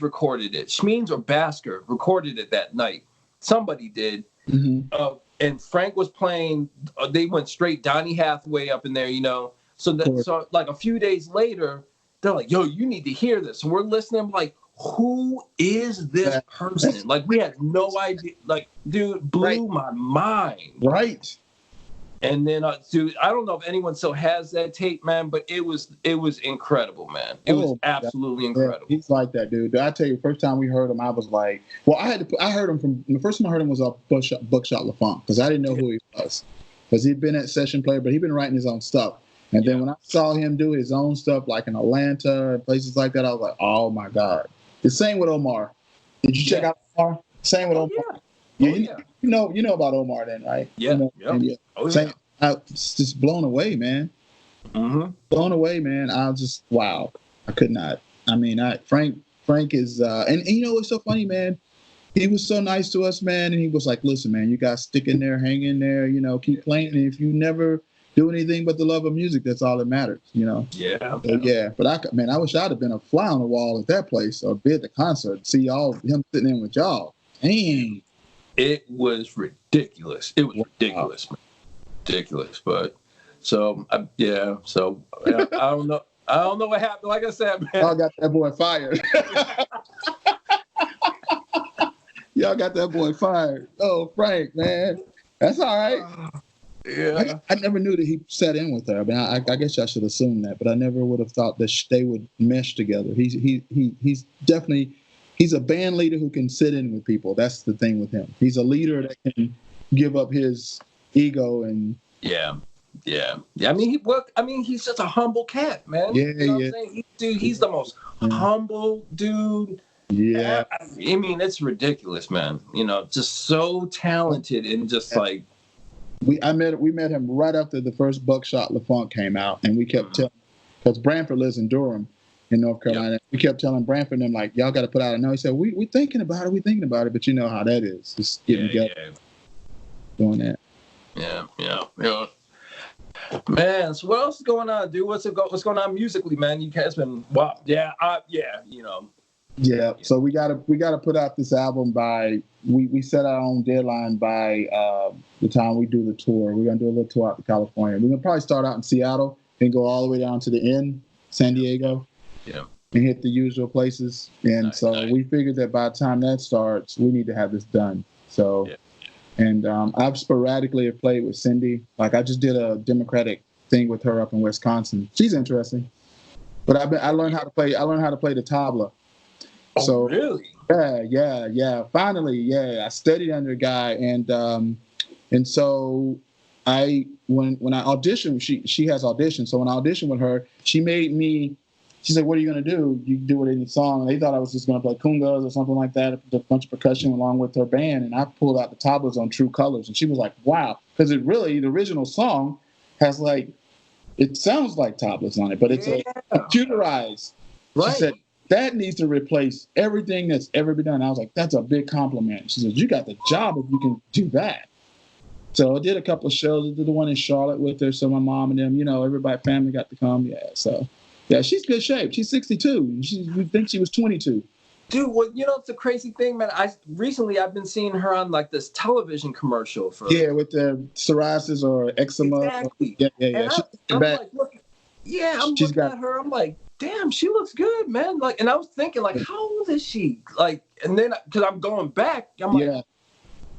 recorded it. Schmeens or Basker recorded it that night. Somebody did. Mm-hmm. And Frank was playing. They went straight Donny Hathaway up in there, So like a few days later, they're like, yo, you need to hear this. And we're listening. I'm like, who is this person? Like, we had no idea. Like, dude, blew my mind. Right. And then, dude, I don't know if anyone still has that tape, man, but it was incredible, man. It was absolutely incredible. He's like that, dude. I tell you, the first time we heard him, I was like, well, I heard him from the first time I heard him was Buckshot LaFont, because I didn't know who he was, because he'd been a session player, but he'd been writing his own stuff. And then when I saw him do his own stuff, like in Atlanta and places like that, I was like, oh my God. The same with Omar. Did you check out Omar? Same with Omar. Yeah. You know about Omar then, right? Yeah. I was just blown away, man. Mm-hmm. Blown away, man. I was just, wow. I could not. I mean, Frank is, and it's so funny, man. He was so nice to us, man. And he was like, listen, man, you guys stick in there, hang in there, keep playing. And if you never do anything but the love of music, that's all that matters, Yeah. So, yeah. But I wish I'd have been a fly on the wall at that place or be at the concert, see him sitting in with y'all. Dang. It was ridiculous. It was ridiculous, man. Ridiculous. But so I don't know. I don't know what happened. Like I said, man. Y'all got that boy fired. Y'all got that boy fired. Oh, Frank, man. That's all right. Yeah. I never knew that he sat in with her. I mean, I guess I should assume that, but I never would have thought that they would mesh together. He's definitely, he's a band leader who can sit in with people. That's the thing with him. He's a leader that can give up his ego and yeah. I mean, he's just a humble cat, man. Yeah, you know what I'm saying? He's the most humble dude. Yeah. I mean, it's ridiculous, man. You know, just so talented and just like. We met him right after the first Buckshot LaFunk came out, and we kept telling, because Branford lives in Durham, in North Carolina. Yep. We kept telling Branford and them, like, y'all got to put out a note. He said, we thinking about it, but you know how that is. Just getting together, doing that. Yeah. Man, so what else is going on, dude? What's going on musically, man? You guys been you know. Yeah, so we gotta put out this album by we set our own deadline by the time we do the tour. We're gonna do a little tour out to California. We're gonna probably start out in Seattle and go all the way down to the end, San Diego. Yeah. And hit the usual places. And we figured that by the time that starts, we need to have this done. So and I've sporadically played with Cyndi. Like I just did a Democratic thing with her up in Wisconsin. She's interesting. But I learned how to play the tabla. Oh, so really? Yeah. Finally, I studied under a guy, and so when I auditioned, she has auditioned. So when I auditioned with her, she made me. She said, "What are you gonna do? You can do it in the song." And they thought I was just gonna play congas or something like that, a bunch of percussion along with her band. And I pulled out the tablas on True Colors, and she was like, "Wow," because the original song has it sounds like tablas on it, but it's computerized. Right. She said, that needs to replace everything that's ever been done. I was like, that's a big compliment. She said, you got the job if you can do that. So I did a couple of shows. I did the one in Charlotte with her. So my mom and them, everybody, family got to come. Yeah. So, she's good shape. She's 62. We think she was 22. Dude, well, it's a crazy thing, man. I've been seeing her on this television commercial for with the psoriasis or eczema. Exactly. Yeah. I'm like, look. Yeah, I'm looking at her. I'm like, damn, she looks good, man. And I was thinking, how old is she? And then because I'm going back, I'm like,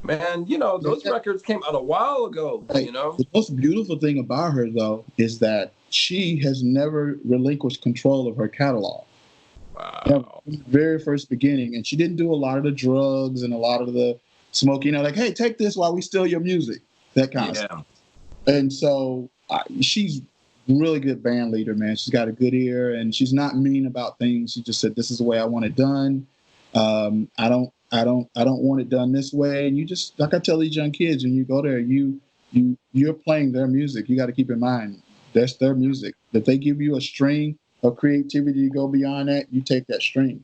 man, those records came out a while ago. The most beautiful thing about her, though, is that she has never relinquished control of her catalog. Wow. Very first beginning, and she didn't do a lot of the drugs and a lot of the smoke. Hey, take this while we steal your music, that kind of stuff. And so she's really good band leader, man. She's got a good ear, and she's not mean about things. She just said, "This is the way I want it done. I don't want it done this way." And you just, like I tell these young kids, when you go there, you're playing their music. You got to keep in mind that's their music. If they give you a string of creativity to go beyond that, you take that string.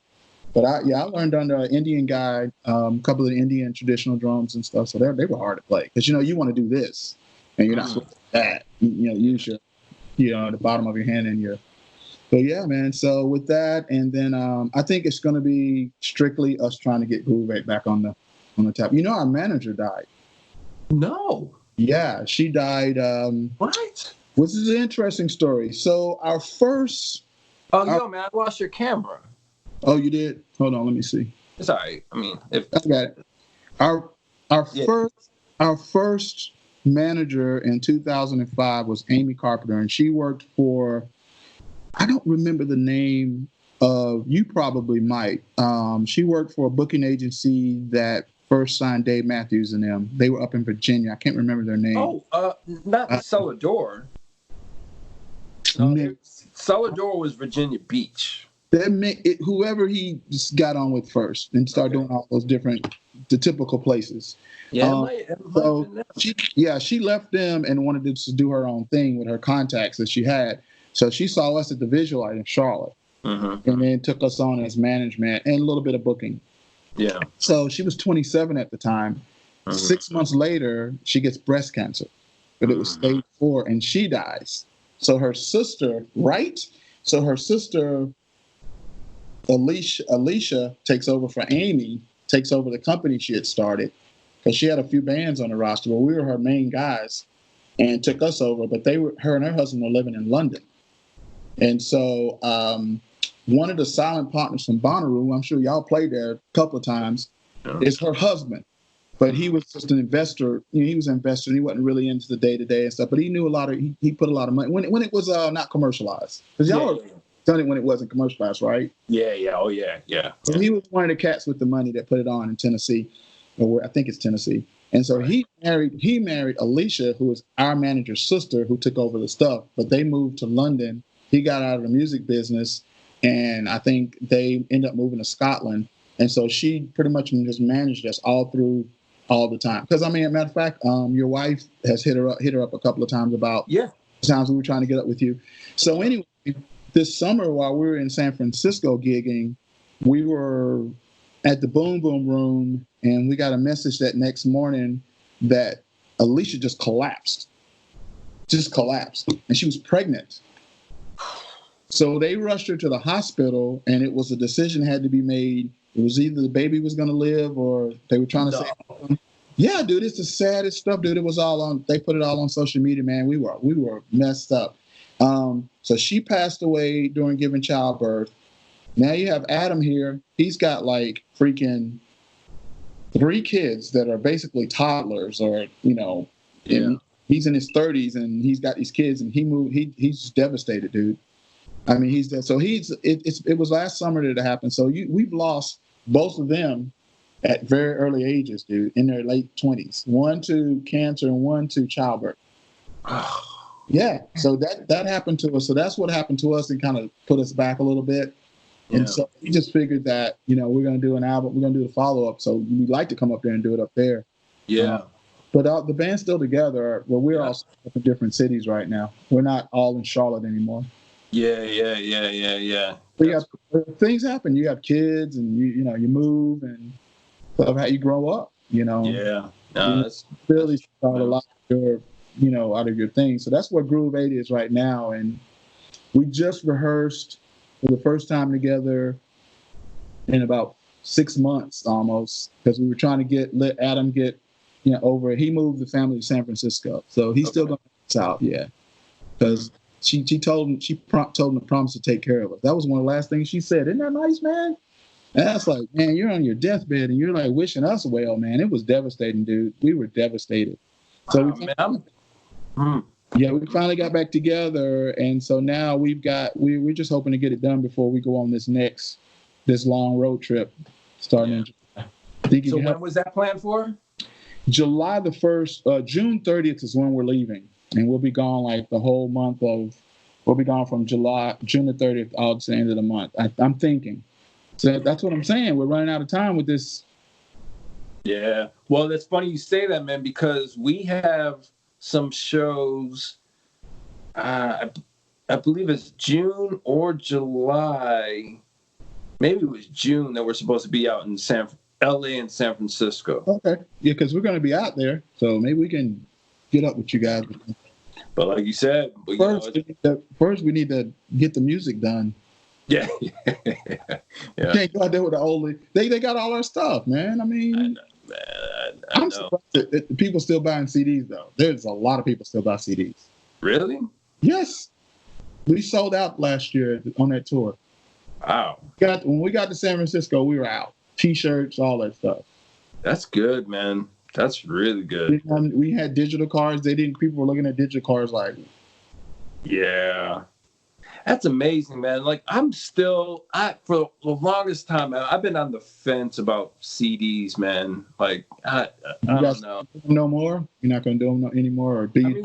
But I learned under an Indian guy, a couple of Indian traditional drums and stuff. So they were hard to play because you want to do this, and you're not supposed to do that. Use your the bottom of your hand and your. So yeah, man. So with that, and then I think it's going to be strictly us trying to get Groove back on the top. Our manager died. No. Yeah, she died. What? Which is an interesting story. So our first. Yo, man, I lost your camera. Oh, you did? Hold on, let me see. It's all right. I mean, if I got it. Our first manager in 2005 was Amy Carpenter, and she worked for, I don't remember the name of, you probably might. She worked for a booking agency that first signed Dave Matthews and them. They were up in Virginia. I can't remember their name. Oh, not Celador. Celador was Virginia Beach. Whoever he just got on with first and started doing all those the typical places. Yeah, she left them and wanted to do her own thing with her contacts that she had. So she saw us at the Visualite in Charlotte, and then took us on as management and a little bit of booking. Yeah. So she was 27 at the time. 6 months later, she gets breast cancer, but it was stage 4, and she dies. So her sister, Alicia takes over for Amy, takes over the company she had started, because she had a few bands on the roster, but we were her main guys, and took us over. But her and her husband were living in London. And so one of the silent partners from Bonnaroo, I'm sure y'all played there a couple of times, is her husband. But he was just an investor. He was an investor, and he wasn't really into the day-to-day and stuff. But he knew he put a lot of money when it was not commercialized. Because y'all done it when it wasn't commercialized, right? Yeah. Oh, yeah. So he was one of the cats with the money that put it on in Tennessee, or I think it's Tennessee. And so he married Alicia, who was our manager's sister, who took over the stuff. But they moved to London. He got out of the music business, and I think they ended up moving to Scotland. And so she pretty much just managed us all the time. Because I mean, as a matter of fact, your wife has hit her up a couple of times about times we were trying to get up with you. So anyway, this summer while we were in San Francisco gigging, we were at the Boom Boom Room, and we got a message that next morning that Alicia just collapsed, and she was pregnant. So they rushed her to the hospital, and it was a decision had to be made. It was either the baby was going to live or they were trying to say, yeah, dude, it's the saddest stuff, dude. It was all on, they put it all on social media, man. We were messed up. So she passed away during giving childbirth. Now you have Adam here. He's got like freaking 3 kids that are basically toddlers, or, you know, he's in his 30s and he's got these kids, and he's just devastated, dude. I mean, he's dead. So it was last summer that it happened. So we've lost both of them at very early ages, dude, in their late 20s. One to cancer and one to childbirth. Yeah. So that happened to us. So that's what happened to us and kind of put us back a little bit. Yeah. And so we just figured that, you know, we're going to do an album. We're going to do the follow-up. So we'd like to come up there and do it up there. Yeah. But the band's still together. Well, we're all in different cities right now. We're not all in Charlotte anymore. Yeah. Things happen. You have kids, and you move, and of how you grow up. You know. Yeah. No, that's really start a lot of your, out of your thing. So that's what Groove 8 is right now, and we just rehearsed for the first time together in about 6 months almost, because we were trying to let Adam get over. He moved the family to San Francisco, so he's still going south. Yeah, because. She told him to promise to take care of us. That was one of the last things she said. Isn't that nice, man? And that's like, man, you're on your deathbed and you're like wishing us well, man. It was devastating, dude. We were devastated. So we finally got back together, and so now we're just hoping to get it done before we go on this long road trip starting in July. So when was that planned for? July the 1st. June 30th is when we're leaving. And we'll be gone like the whole month we'll be gone from June the 30th all to the end of the month. I'm thinking. So that's what I'm saying. We're running out of time with this. Yeah. Well, that's funny you say that, man, because we have some shows, I believe it's June or July. Maybe it was June that we're supposed to be out in LA and San Francisco. Okay. Yeah, because we're going to be out there. So maybe we can get up with you guys. But like you said, first we need to get the music done. Yeah. You can't go out there with the old. They got all our stuff, man. I mean, I'm surprised that people still buying CDs though. There's a lot of people still buy CDs. Really? Yes. We sold out last year on that tour. Wow. When we got to San Francisco, we were out. T-shirts, all that stuff. That's good, man. That's really good. We had digital cards. People were looking at digital cards like. Yeah. That's amazing, man. Like for the longest time, man, I've been on the fence about CDs, man. Like, I don't know. No more? You're not going to do them anymore? Or do you?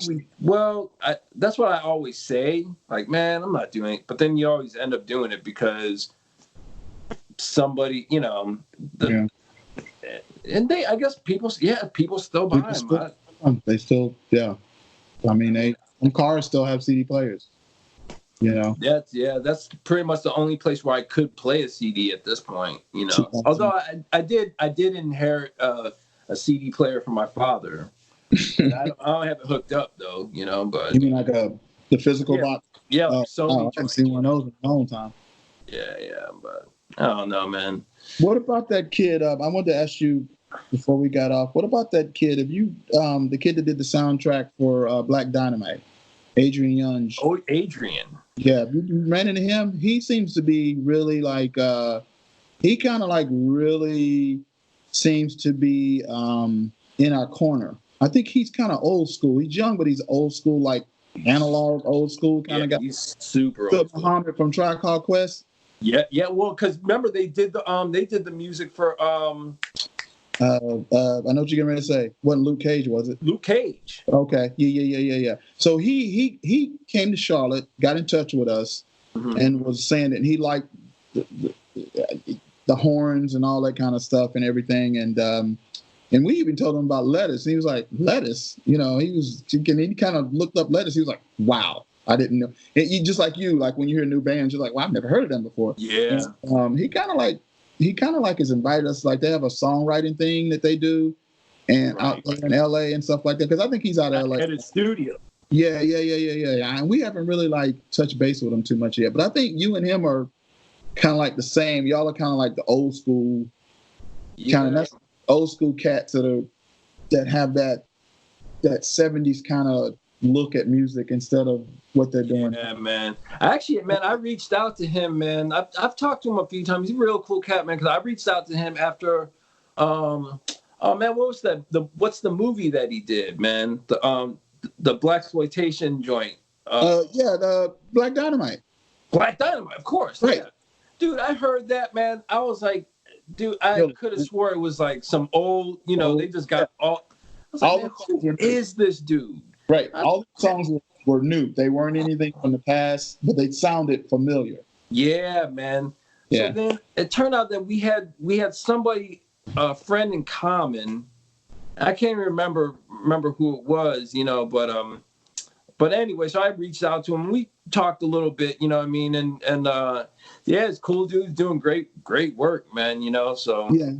That's what I always say. Like, man, I'm not doing it. But then you always end up doing it because somebody, and I guess people still buy them. They still, yeah. I mean, some cars still have CD players. That's pretty much the only place where I could play a CD at this point. Although I did inherit a CD player from my father. And I don't have it hooked up though. But you mean like the physical box? Yeah, Sony. I haven't seen one of those in a long time. Yeah, but I don't know, man. What about that kid? I wanted to ask you before we got off. What about that kid? Have you, the kid that did the soundtrack for Black Dynamite, Adrian Young? Oh, Adrian. Yeah, you ran into him. He seems to be really like. He kind of like really seems to be in our corner. I think he's kind of old school. He's young, but he's old school, like analog, old school kind of guy. He's super old school. Muhammad from Tribe Called Quest. Yeah. Well, because remember they did the music for I know what you're getting ready to say. Wasn't Luke Cage, was it? Luke Cage. Okay. Yeah. So he came to Charlotte, got in touch with us, and was saying that he liked the horns and all that kind of stuff and everything. And we even told him about lettuce. And he was like, lettuce? You know, he kind of looked up lettuce. He was like, wow, I didn't know. Just like you, like when you hear new bands, you're like, well, I've never heard of them before. Yeah. And, he kind of like has invited us, like they have a songwriting thing that they do and out there in LA and stuff like that. Because I think he's out of LA. At his studio. Yeah. And we haven't really like touched base with him too much yet. But I think you and him are kind of like the same. Y'all are kind of like the old school kind of, that's old school cats that have that 70s kind of look at music instead of what they're doing. Yeah, man. Actually, man, I reached out to him, man. I've talked to him a few times. He's a real cool cat, man. Because I reached out to him after, oh man, what was that? What's the movie that he did, man? The blaxploitation joint. The Black Dynamite. Black Dynamite, of course. Right. Yeah. Dude, I heard that, man. I was like, dude, I could have swore it was like some old, they just got all. I was like, man, who is this dude? Right. All the songs were new. They weren't anything from the past, but they sounded familiar. Yeah, man. Yeah. So then it turned out that we had somebody, a friend in common. I can't even remember who it was, but anyway, so I reached out to him. We talked a little bit, you know what I mean? And yeah, it's cool dude, doing great work, man, so. Yeah.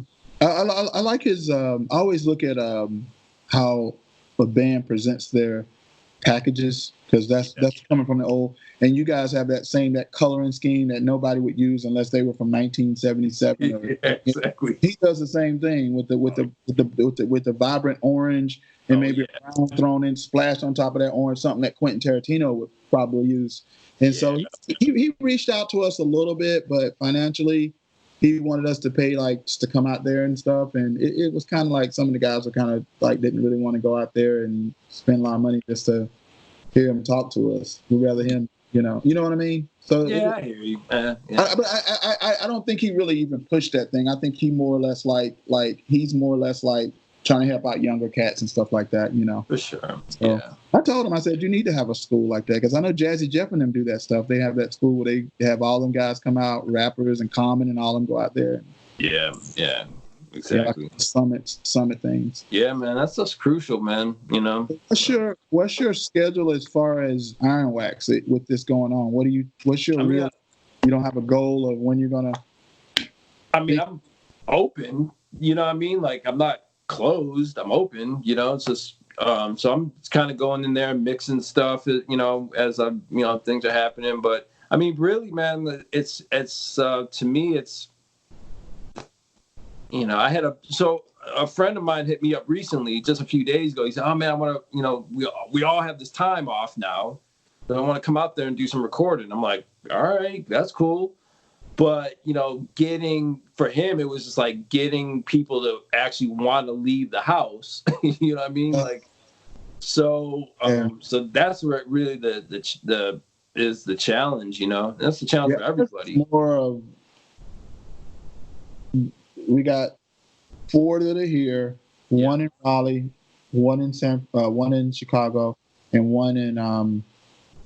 I like his, I always look at how a band presents their packages, because that's coming from the old, and you guys have that coloring scheme that nobody would use unless they were from 1977. Yeah, exactly. He does the same thing with the vibrant orange and maybe a brown thrown in, splashed on top of that orange, something that Quentin Tarantino would probably use. And so he reached out to us a little bit, but financially he wanted us to pay like just to come out there and stuff. And it was kind of like some of the guys were kind of like didn't really want to go out there and spend a lot of money just to hear him talk to us. We'd rather him, you know what I mean? So yeah, I hear you. But I don't think he really even pushed that thing. I think he more or less like he's more or less like trying to help out younger cats and stuff like that, For sure. So yeah. I told him, I said, you need to have a school like that, because I know Jazzy Jeff and them do that stuff. They have that school where they have all them guys come out, rappers and Common and all them go out there. Yeah, exactly. Like summit things. Yeah, man, that's just crucial, man. What's your schedule as far as Iron Wax with this going on? What's your real? You don't have a goal of when you're gonna? I mean, I'm open. You know what I mean? Like, I'm not closed. I'm open. It's just so I'm kind of going in there and mixing stuff. As I things are happening. But I mean, really, man, it's to me, it's. I had a friend of mine hit me up recently, just a few days ago. He said, "Oh man, I want to, we all have this time off now, so I want to come out there and do some recording." I'm like, "All right, that's cool," but for him, it was just like getting people to actually want to leave the house. You know what I mean? Like, so that's where it really the is the challenge. That's the challenge for everybody. More of. We got 4 that are here, 1 in Raleigh, 1 in Chicago, and 1 in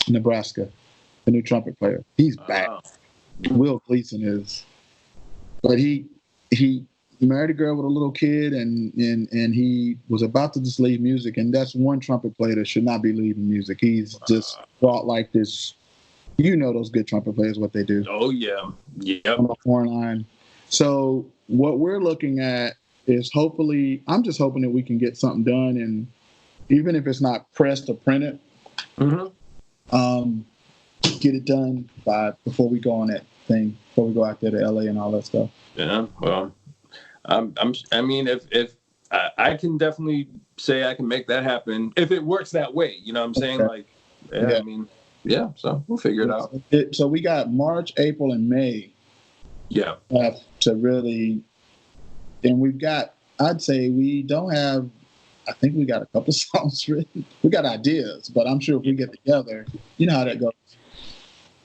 Nebraska. The new trumpet player. He's back. Will Gleason is, but he married a girl with a little kid, and he was about to just leave music. And that's one trumpet player that should not be leaving music. He's just brought like this. Those good trumpet players, what they do. Oh yeah, on the horn line. So what we're looking at is I'm just hoping that we can get something done, and even if it's not pressed or printed, get it done before we go on that thing, before we go out there to LA and all that stuff. Yeah, well, I mean, if I can definitely say I can make that happen if it works that way. You know what I'm saying? Okay. Like, I mean, so we'll figure it out. So we got March, April, and May. Yeah. To really, and we've got, I'd say we don't have, I think we got a couple songs written. We got ideas, but I'm sure if we get together, you know how that goes.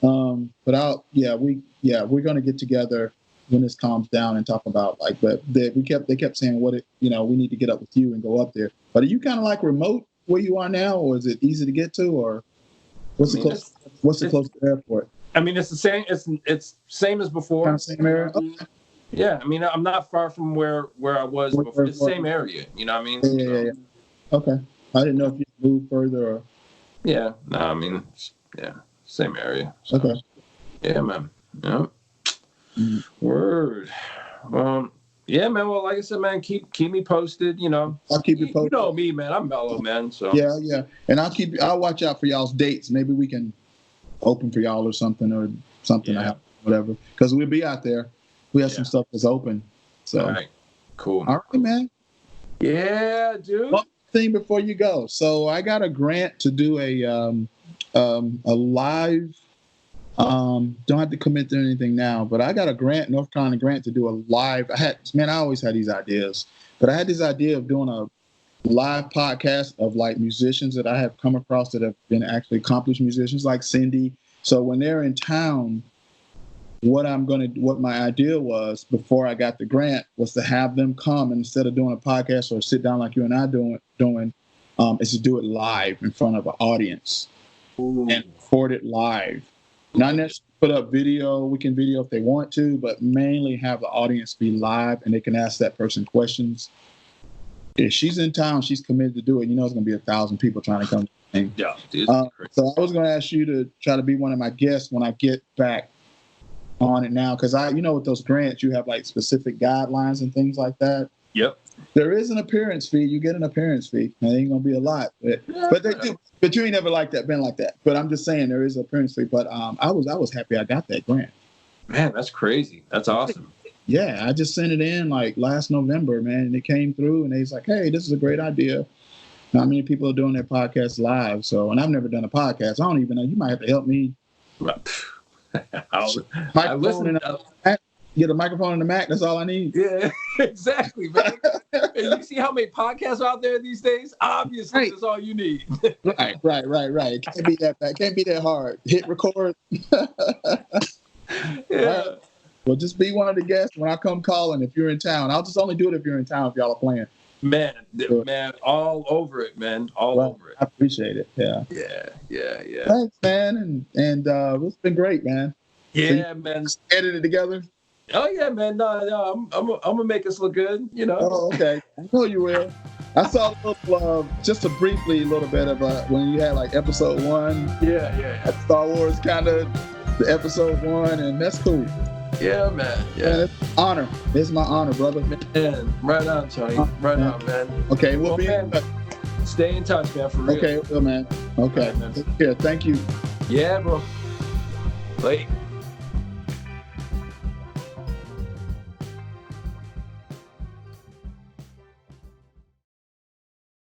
But we're going to get together when this calms down and talk about like, but they kept saying we need to get up with you and go up there. But are you kind of like remote where you are now, or is it easy to get to, or what's the closest airport? I mean, it's the same. It's same as before. Kind of same area. Okay. Yeah, I mean, I'm not far from where I was before. It's the same area. You know what I mean? Yeah. Okay. I didn't know if you moved further or. Yeah. No, I mean, yeah, same area. So, okay. Yeah, man. Yeah. Word. Yeah, man. Well, like I said, man, keep me posted. You know, I'll keep you posted. You know me, man. I'm mellow, man. So yeah, and I'll watch out for y'all's dates. Maybe we can open for y'all or something. Yeah. Whatever. Because we'll be out there. We have some stuff that's open. So. All right. Cool. All right, man. Yeah, dude. One thing before you go. So I got a grant to do a live. Don't have to commit to anything now, but I got a grant, North Carolina grant, to do a live. I always had these ideas, but I had this idea of doing a live podcast of like musicians that I have come across that have been actually accomplished musicians, like Cyndi. So when they're in town, what my idea was before I got the grant was to have them come, and instead of doing a podcast or sit down like you and I doing, is to do it live in front of an audience. Ooh. And record it live. Not necessarily put up video. We can video if they want to, but mainly have the audience be live and they can ask that person questions. If she's in town, she's committed to do it. You know, it's going to be 1,000 people trying to come. Yeah, dude, so I was going to ask you to try to be one of my guests when I get back on it now, because with those grants, you have like specific guidelines and things like that. Yep. There is an appearance fee. You get an appearance fee. It ain't gonna be a lot, but they do. But you ain't never been like that. But I'm just saying there is an appearance fee. But I was happy I got that grant. Man, that's crazy. That's awesome. Yeah, I just sent it in like last November, man, and it came through, and they was like, "Hey, this is a great idea." Now, many people are doing their podcasts live, so and I've never done a podcast. I don't even know. You might have to help me. I listen. Get a microphone in the Mac. That's all I need. Yeah, exactly, man. You see how many podcasts are out there these days? Obviously, that's all you need. Right. It can't be that bad. It can't be that hard. Hit record. Yeah. Right. Well, just be one of the guests when I come calling. If you're in town, I'll just only do it if you're in town. If y'all are playing. Man, all over it, man. All over it. I appreciate it. Yeah. Thanks, man, and it's been great, man. Yeah, man. Edit it together. Oh yeah, man. No, I'm gonna make us look good. You know. Oh, okay. I know you will. I saw a little, just a little bit of when you had like episode 1. Yeah. Star Wars kind of the episode 1, and that's cool. Yeah, man. Yeah. Man, it's an honor. It's my honor, brother. Man, right on, Tony. Right on, man. Okay, we'll be in touch. Stay in touch, man. For real. Okay, well, man. Okay. Right, man. Take care. Thank you. Yeah, bro. Late.